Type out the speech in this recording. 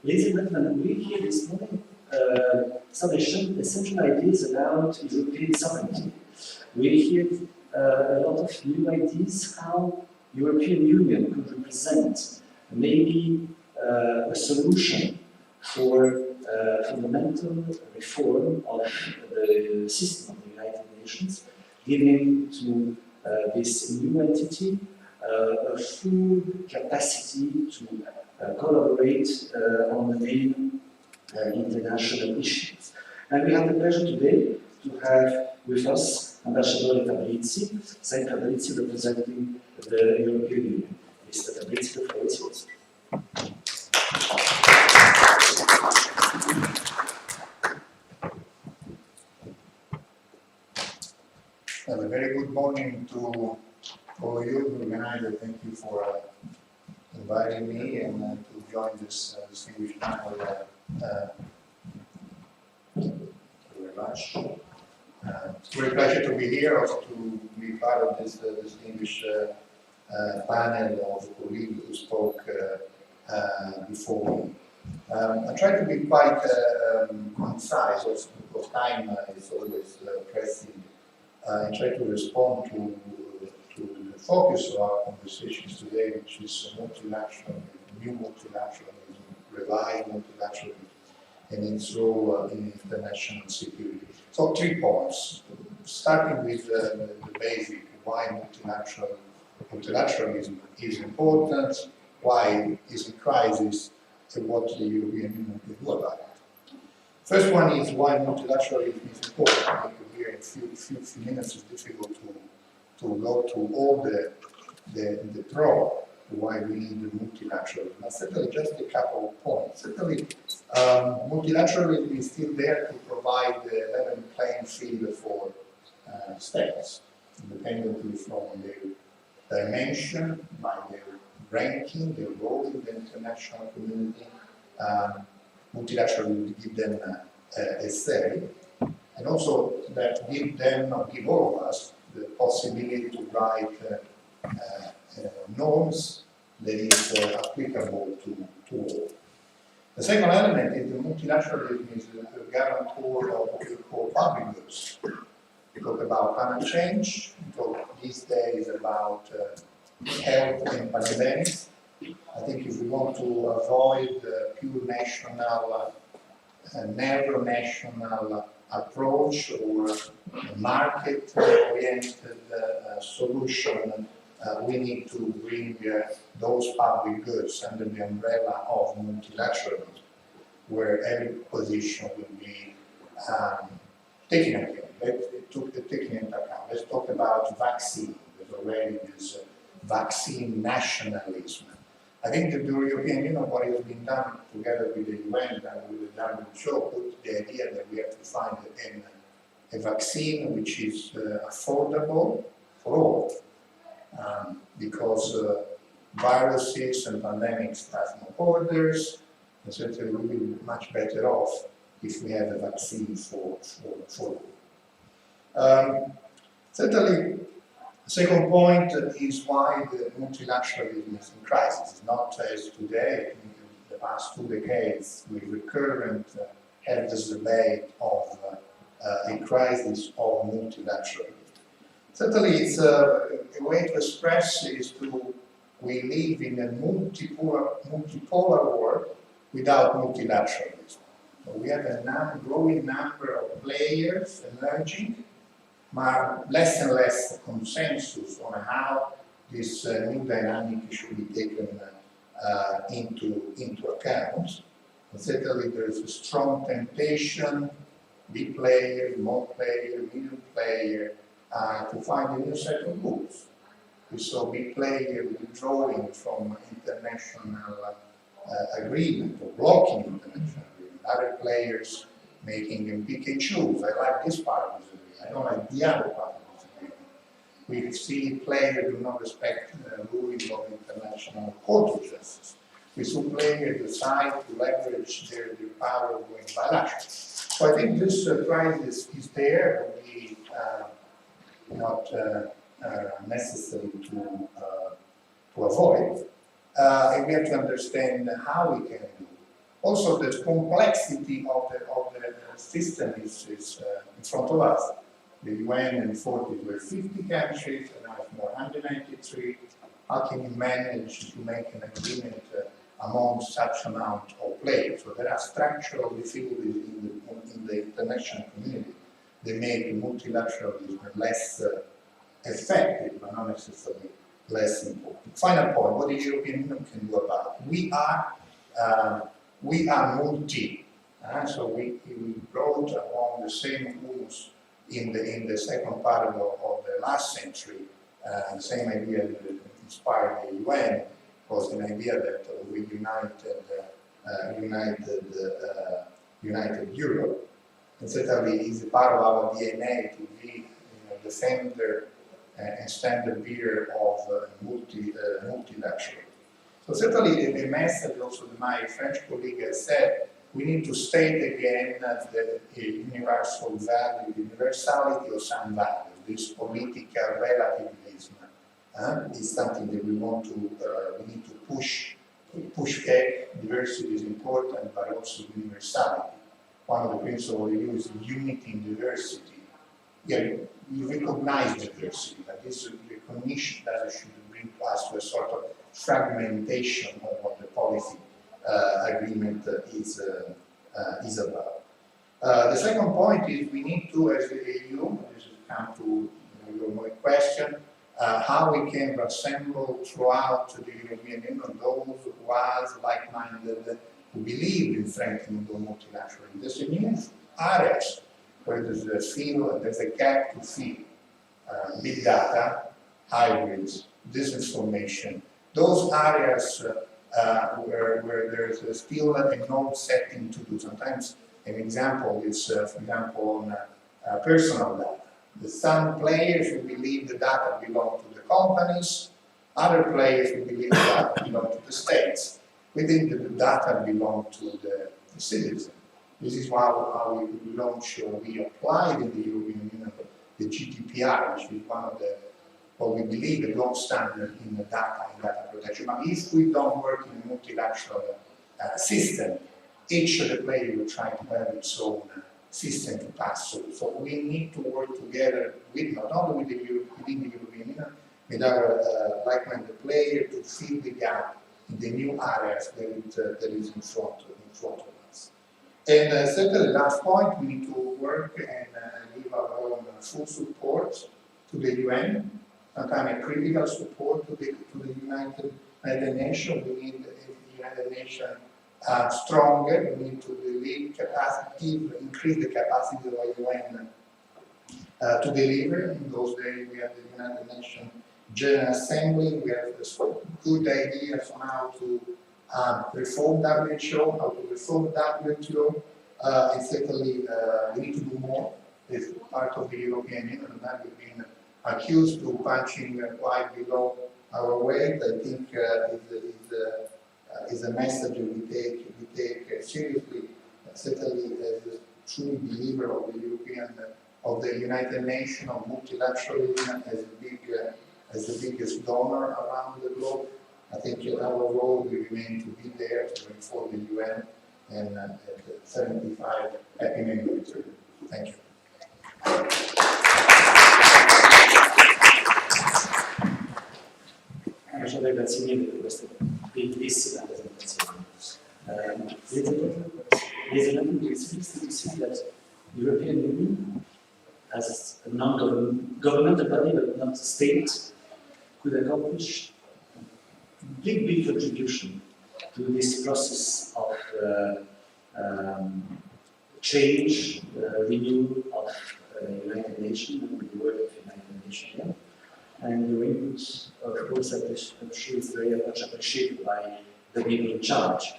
Ladies and gentlemen, we hear this morning some essential ideas about European sovereignty. We hear a lot of new ideas how European Union could represent maybe a solution for fundamental reform of the system of the United Nations, giving to this new entity a full capacity to collaborate on the main international issues. And we have the pleasure today to have with us Ambassador Fabrizi, Saint Fabrizi representing the European Union. Mr. Fabrizi, the floor is yours. Well, a very good morning to all you, the organizer. Thank you for inviting me and to join this distinguished panel. Thank you very much. It's a great pleasure to be here, also to be part of this distinguished panel of colleagues who spoke before me. I try to be quite concise, also because time is always pressing. I try to respond to the focus of our conversations today, which is multilateralism, new multilateralism, revived multilateralism, and its role in international security. So 3 points, starting with the basic, why multilateralism is important, why it's a crisis, and what the European Union can do about it. First one is why multilateralism is important. Here in a few minutes it's difficult to go through all the pro why we need the multilateralism. But certainly just a couple of points. Certainly multilateralism is still there to provide the level playing field for states, independently from their dimension, by their ranking, their role in the international community. Multilateralism give them a say, and also that give all of us the possibility to write norms that is applicable to all. The second element is the multilateralism is a guarantor of what we call public goods. We talk about climate change, we talk these days about health and pandemics. I think if we want to avoid pure national, narrow national approach or market-oriented solution, we need to bring those public goods under the umbrella of multilateralism, where every position will be taken into account. Let's talk about vaccine. There's already this vaccine nationalism. I think that the European Union, what has been done together with the UN and with the WHO, put the idea that we have to find a vaccine which is affordable for all, because viruses and pandemics have no borders, and certainly we will be much better off if we have a vaccine for all. Certainly, the second point is why the multilateralism is in crisis. It's not as today, in the past 2 decades, we recurrent have this debate of a crisis of multilateralism. Certainly, it's a way to express is we live in a multipolar world without multilateralism. So we have a growing number of players emerging, but less and less consensus on how this new dynamic should be taken into account. And certainly there is a strong temptation, big player, small player, medium player, to find a new set of rules. We saw big player withdrawing from international agreement or blocking international agreement. Other players making them pick and choose. I like this part of this agreement. I don't like the other part of this agreement. We see players do not respect rulings of international court of justice. We saw players decide to leverage their power going bilateral. So I think this crisis is there. We not necessary to avoid. and we have to understand how we can do. Also, the complexity of the system is in front of us. The UN40 were 50 countries, and now it's more 193. How can you manage to make an agreement among such amount of players? So there are structural difficulties in the international community. They make multilateralism less effective, but not necessarily less important. Final point, what the European Union can do about it? We are multi, so we brought along the same rules in the second part of the last century. The same idea that inspired the UN was an idea that we united Europe. And certainly is a part of our DNA to be defender and standard bearer of multilateral. So certainly the message also that my French colleague has said, we need to state again the universal value, the universality of some values, this political relativism is something that we want to, we need to push back. Diversity is important, but also universality. One of the principles we use is unity in diversity. Yeah, you recognize diversity, but this recognition should bring us to a sort of fragmentation of what the policy agreement is about. The second point is we need to, as the EU, this has come to your question, how we can assemble throughout the European Union those who are like-minded, who believe in strengthening the multilateralism. There's a new areas where there's a gap to fill. Big data, hybrids, disinformation, those areas where there's still a known setting to do. Sometimes an example is, for example, on personal data. Some players who believe the data belong to the companies, other players who believe the data belong to the states. We think that the data belong to the citizen. This is why we launched or we applied in the European Union the GDPR, which is one of the, what we believe, the gold standard in the data protection. But if we don't work in a multilateral system, each of the players will try to have its own system to pass through. So we need to work together with not only with within the European Union, with our like-minded players to fill the gap in the new areas that is in front of us. And certainly, last point, we need to work and give our own full support to the UN, sometimes a critical support to the United Nations. We need the United Nations stronger. We need to build capacity, increase the capacity of the UN to deliver. In those days, we have the United Nations General Assembly. We have good ideas on how to reform WHO, how to reform WTO, and certainly we need to do more. As part of the European Union, and we've been accused of punching quite below our weight. I think is a message we take seriously. Certainly, as a true believer of the United Nations, of multilateralism as the biggest donor around the globe. I think our role will remain to be there to reform the UN and at 75 happy memory return. Thank you. Grazie mille per questa bellissima presentazione. There's an interesting to see that the European Union, as a non-governmental body but not a state, could accomplish big contribution to this process of change, renewal of United Nations and the work of United Nations. Yeah? And your input, of course, I'm sure is very much appreciated by the people in charge.